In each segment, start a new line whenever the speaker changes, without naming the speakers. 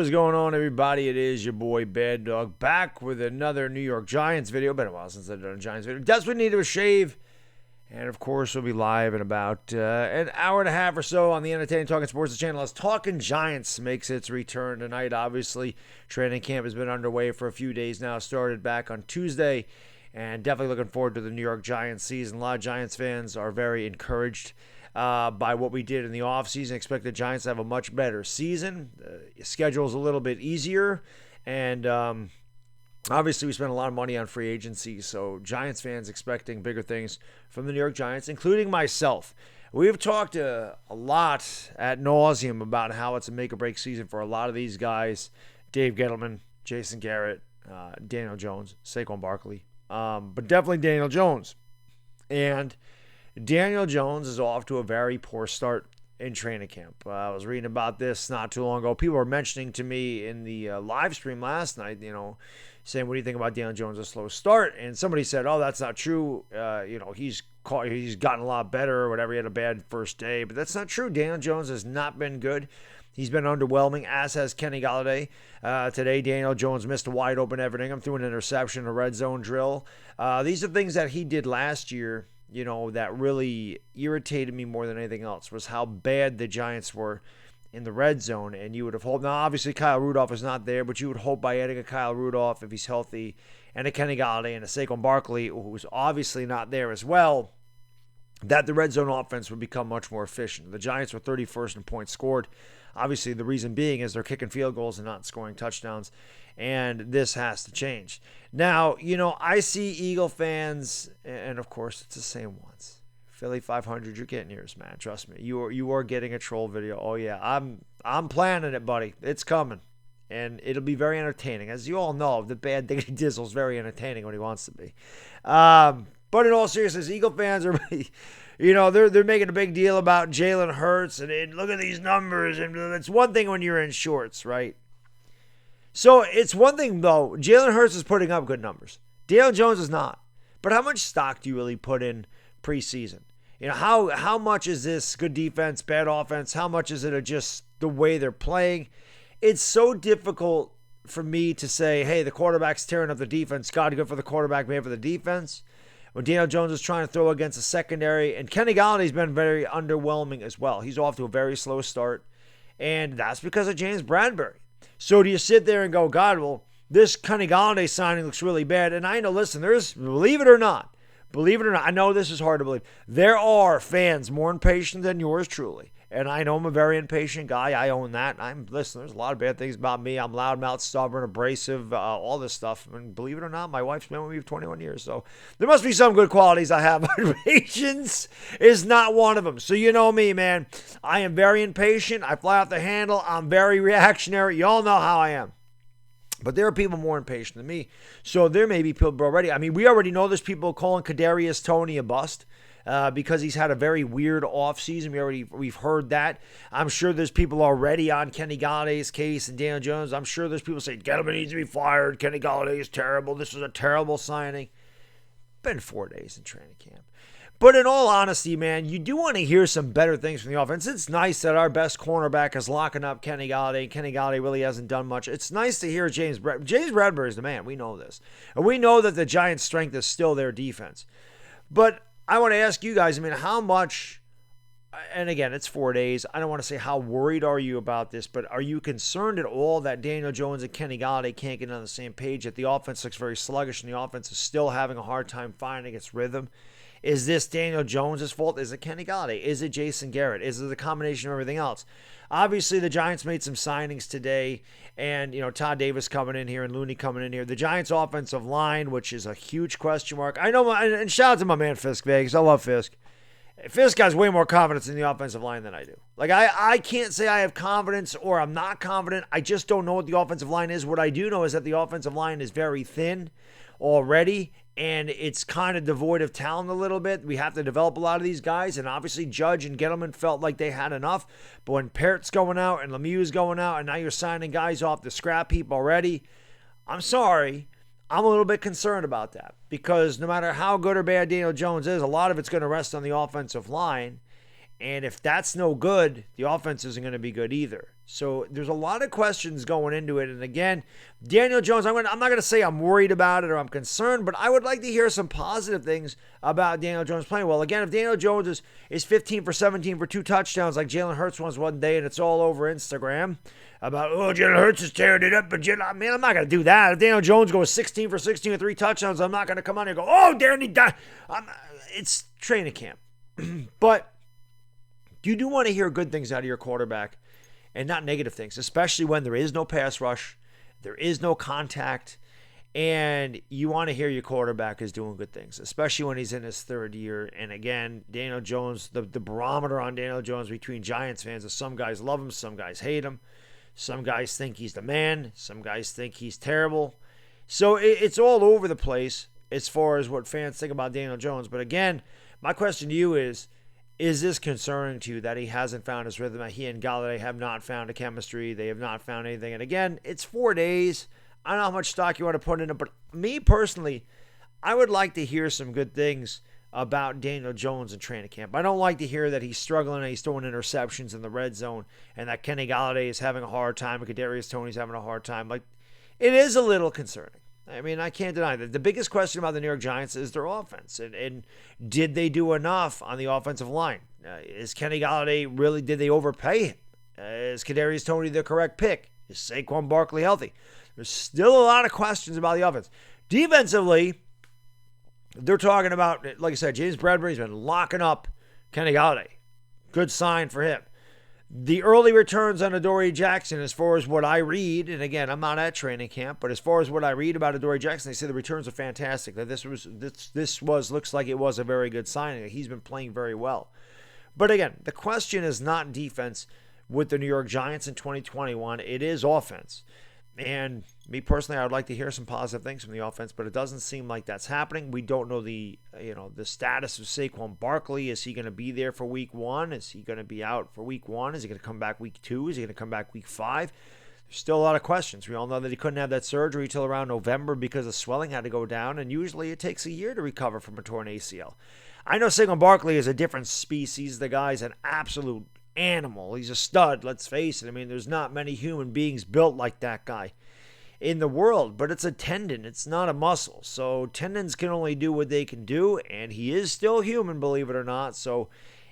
What is going on, everybody? It is your boy Baddog back with another New York Giants video. Been a while since I've done a Giants video. Desperately need a shave. And, of course, we'll be live in about an hour and a half or so on the Entertaining Talking Sports channel as Talking Giants makes its return tonight. Obviously, training camp has been underway for a few days now. Started back on Tuesday. And definitely looking forward to the New York Giants season. A lot of Giants fans are very encouraged by what we did in the offseason. Expect the Giants to have a much better season. Schedule is a little bit easier. And obviously, we spent a lot of money on free agency, so Giants fans expecting bigger things from the New York Giants, including myself. We've talked a lot ad nauseum about how it's a make-or-break season for a lot of these guys. Dave Gettleman, Jason Garrett, Daniel Jones, Saquon Barkley, but definitely Daniel Jones. And Daniel Jones is off to a very poor start in training camp. I was reading about this not too long ago. People were mentioning to me in the live stream last night, saying, what do you think about Daniel Jones' slow start? And somebody said, oh, that's not true. He's gotten a lot better or whatever. He had a bad first day. But that's not true. Daniel Jones has not been good. He's been underwhelming, as has Kenny Golladay. Today, Daniel Jones missed a wide open Everett. Threw an interception, a red zone drill. These are things that he did last year, that really irritated me more than anything else, was how bad the Giants were in the red zone. And you would have hoped, now obviously Kyle Rudolph is not there, but you would hope by adding a Kyle Rudolph, if he's healthy, and a Kenny Golladay and a Saquon Barkley, who's obviously not there as well, that the red zone offense would become much more efficient. The Giants were 31st in points scored. Obviously, the reason being is they're kicking field goals and not scoring touchdowns, and this has to change. Now, I see Eagle fans, and of course, it's the same ones. Philly 500, you're getting yours, man. Trust me. You are getting a troll video. Oh, yeah, I'm planning it, buddy. It's coming, and it'll be very entertaining. As you all know, the Bad Diggity Dizzle's very entertaining when he wants to be. But in all seriousness, Eagle fans are, they're making a big deal about Jalen Hurts, and look at these numbers. And it's one thing when you're in shorts, right? So it's one thing, though. Jalen Hurts is putting up good numbers. Daniel Jones is not. But how much stock do you really put in preseason? How much is this good defense, bad offense? How much is it just the way they're playing? It's so difficult for me to say, hey, the quarterback's tearing up the defense. God, good for the quarterback, bad for the defense. When Daniel Jones is trying to throw against the secondary, and Kenny Galladay's been very underwhelming as well. He's off to a very slow start, and that's because of James Bradbury. So do you sit there and go, God, well, this Kenny Golladay signing looks really bad? And I know, listen, believe it or not, I know this is hard to believe. There are fans more impatient than yours truly. And I know I'm a very impatient guy. I own that. Listen, there's a lot of bad things about me. I'm loudmouth, stubborn, abrasive, all this stuff. And believe it or not, my wife's been with me for 21 years. So there must be some good qualities I have. But patience is not one of them. So you know me, man. I am very impatient. I fly off the handle. I'm very reactionary. You all know how I am. But there are people more impatient than me. So there may be people already. I mean, we already know there's people calling Kadarius Toney a bust because he's had a very weird offseason. We've heard that. I'm sure there's people already on Kenny Galladay's case and Daniel Jones. I'm sure there's people saying, Gettleman needs to be fired. Kenny Golladay is terrible. This was a terrible signing. Been 4 days in training camp. But in all honesty, man, you do want to hear some better things from the offense. It's nice that our best cornerback is locking up Kenny Golladay. Kenny Golladay really hasn't done much. It's nice to hear James Bradbury is the man. We know this. And we know that the Giants' strength is still their defense. But I want to ask you guys, how much, and again, it's 4 days. I don't want to say how worried are you about this, but are you concerned at all that Daniel Jones and Kenny Golladay can't get on the same page, that the offense looks very sluggish and the offense is still having a hard time finding its rhythm? Is this Daniel Jones' fault? Is it Kenny Golladay? Is it Jason Garrett? Is it the combination of everything else? Obviously, the Giants made some signings today, and Todd Davis coming in here and Looney coming in here. The Giants' offensive line, which is a huge question mark. I know, and shout out to my man Fisk Vegas. I love Fisk. Fisk has way more confidence in the offensive line than I do. Like, I can't say I have confidence or I'm not confident. I just don't know what the offensive line is. What I do know is that the offensive line is very thin already, and it's kind of devoid of talent a little bit. We have to develop a lot of these guys, and obviously Judge and Gettleman felt like they had enough. But when Parrott's going out and Lemieux's going out, and now you're signing guys off the scrap heap already, I'm sorry. I'm a little bit concerned about that because no matter how good or bad Daniel Jones is, a lot of it's going to rest on the offensive line. And if that's no good, the offense isn't going to be good either. So there's a lot of questions going into it. And again, Daniel Jones, I'm not going to say I'm worried about it or I'm concerned, but I would like to hear some positive things about Daniel Jones playing well. Again, if Daniel Jones is 15 for 17 for 2 touchdowns like Jalen Hurts was one day and it's all over Instagram about, oh, Jalen Hurts is tearing it up, but I'm not going to do that. If Daniel Jones goes 16 for 16 with 3 touchdowns, I'm not going to come on and go, oh, Danny, it's training camp. But you do want to hear good things out of your quarterback and not negative things, especially when there is no pass rush, there is no contact, and you want to hear your quarterback is doing good things, especially when he's in his 3rd year. And again, Daniel Jones, the barometer on Daniel Jones between Giants fans is some guys love him, some guys hate him, some guys think he's the man, some guys think he's terrible. So it's all over the place as far as what fans think about Daniel Jones. But again, my question to you is this concerning to you that he hasn't found his rhythm, that he and Golladay have not found a chemistry, they have not found anything? And again, it's 4 days. I don't know how much stock you want to put in it, but me personally, I would like to hear some good things about Daniel Jones in training camp. I don't like to hear that he's struggling and he's throwing interceptions in the red zone and that Kenny Golladay is having a hard time and Kadarius Toney's having a hard time. Like, it is a little concerning. I mean, I can't deny that. The biggest question about the New York Giants is their offense. And did they do enough on the offensive line? Is Kenny Golladay really, did they overpay him? Is Kadarius Toney the correct pick? Is Saquon Barkley healthy? There's still a lot of questions about the offense. Defensively, they're talking about, like I said, James Bradbury's been locking up Kenny Golladay. Good sign for him. The early returns on Adoree Jackson, as far as what I read, and again, I'm not at training camp, but as far as what I read about Adoree Jackson, they say the returns are fantastic. That this looks like it was a very good signing. He's been playing very well. But again, the question is not defense with the New York Giants in 2021. It is offense. And me personally, I would like to hear some positive things from the offense, but it doesn't seem like that's happening. We don't know the status of Saquon Barkley. Is he going to be there for week 1? Is he going to be out for week 1? Is he going to come back week 2? Is he going to come back week 5? There's still a lot of questions. We all know that he couldn't have that surgery till around November because the swelling had to go down, and usually it takes a year to recover from a torn ACL. I know Saquon Barkley is a different species. The guy's an absolute animal. He's a stud, let's face it. I mean, there's not many human beings built like that guy in the world, but it's a tendon. It's not a muscle. So tendons can only do what they can do, and he is still human, believe it or not. So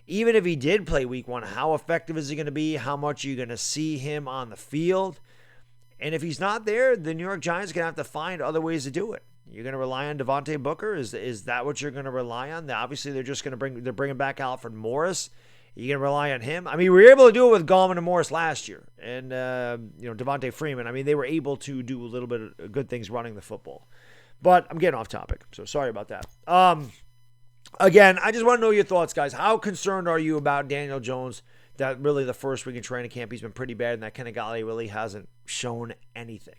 even if he did play week 1, how effective is he going to be? How much are you going to see him on the field? And if he's not there, the New York Giants are going to have to find other ways to do it. You're going to rely on Devontae Booker? Is that what you're going to rely on? Obviously, they're bringing back Alfred Morris. You can rely on him. I mean, we were able to do it with Gallman and Morris last year. And, Devontae Freeman. I mean, they were able to do a little bit of good things running the football. But I'm getting off topic, so sorry about that. Again, I just want to know your thoughts, guys. How concerned are you about Daniel Jones? That really the first week in training camp, he's been pretty bad, and that Kenny Golladay really hasn't shown anything.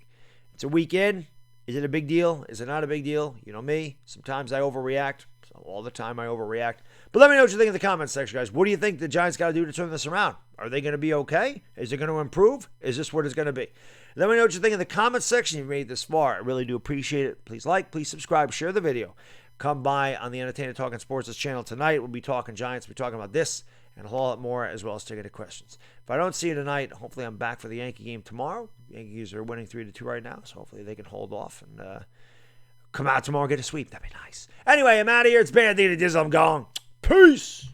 It's a weekend. Is it a big deal? Is it not a big deal? You know me. Sometimes I overreact. All the time I overreact. But let me know what you think in the comments section, guys. What do you think the Giants got to do to turn this around? Are they going to be okay? Is it going to improve? Is this what it's going to be? Let me know what you think in the comments section. You've made it this far. I really do appreciate it. Please like, please subscribe, share the video. Come by on the Entertainer Talking Sports channel tonight. We'll be talking Giants. We'll be talking about this and a whole lot more, as well as taking the questions. If I don't see you tonight, hopefully I'm back for the Yankee game tomorrow. Yankees are winning 3-2 right now, so hopefully they can hold off and come out tomorrow and get a sweep. That'd be nice. Anyway, I'm out of here. It's Bad Dizzle. I'm gone. Peace.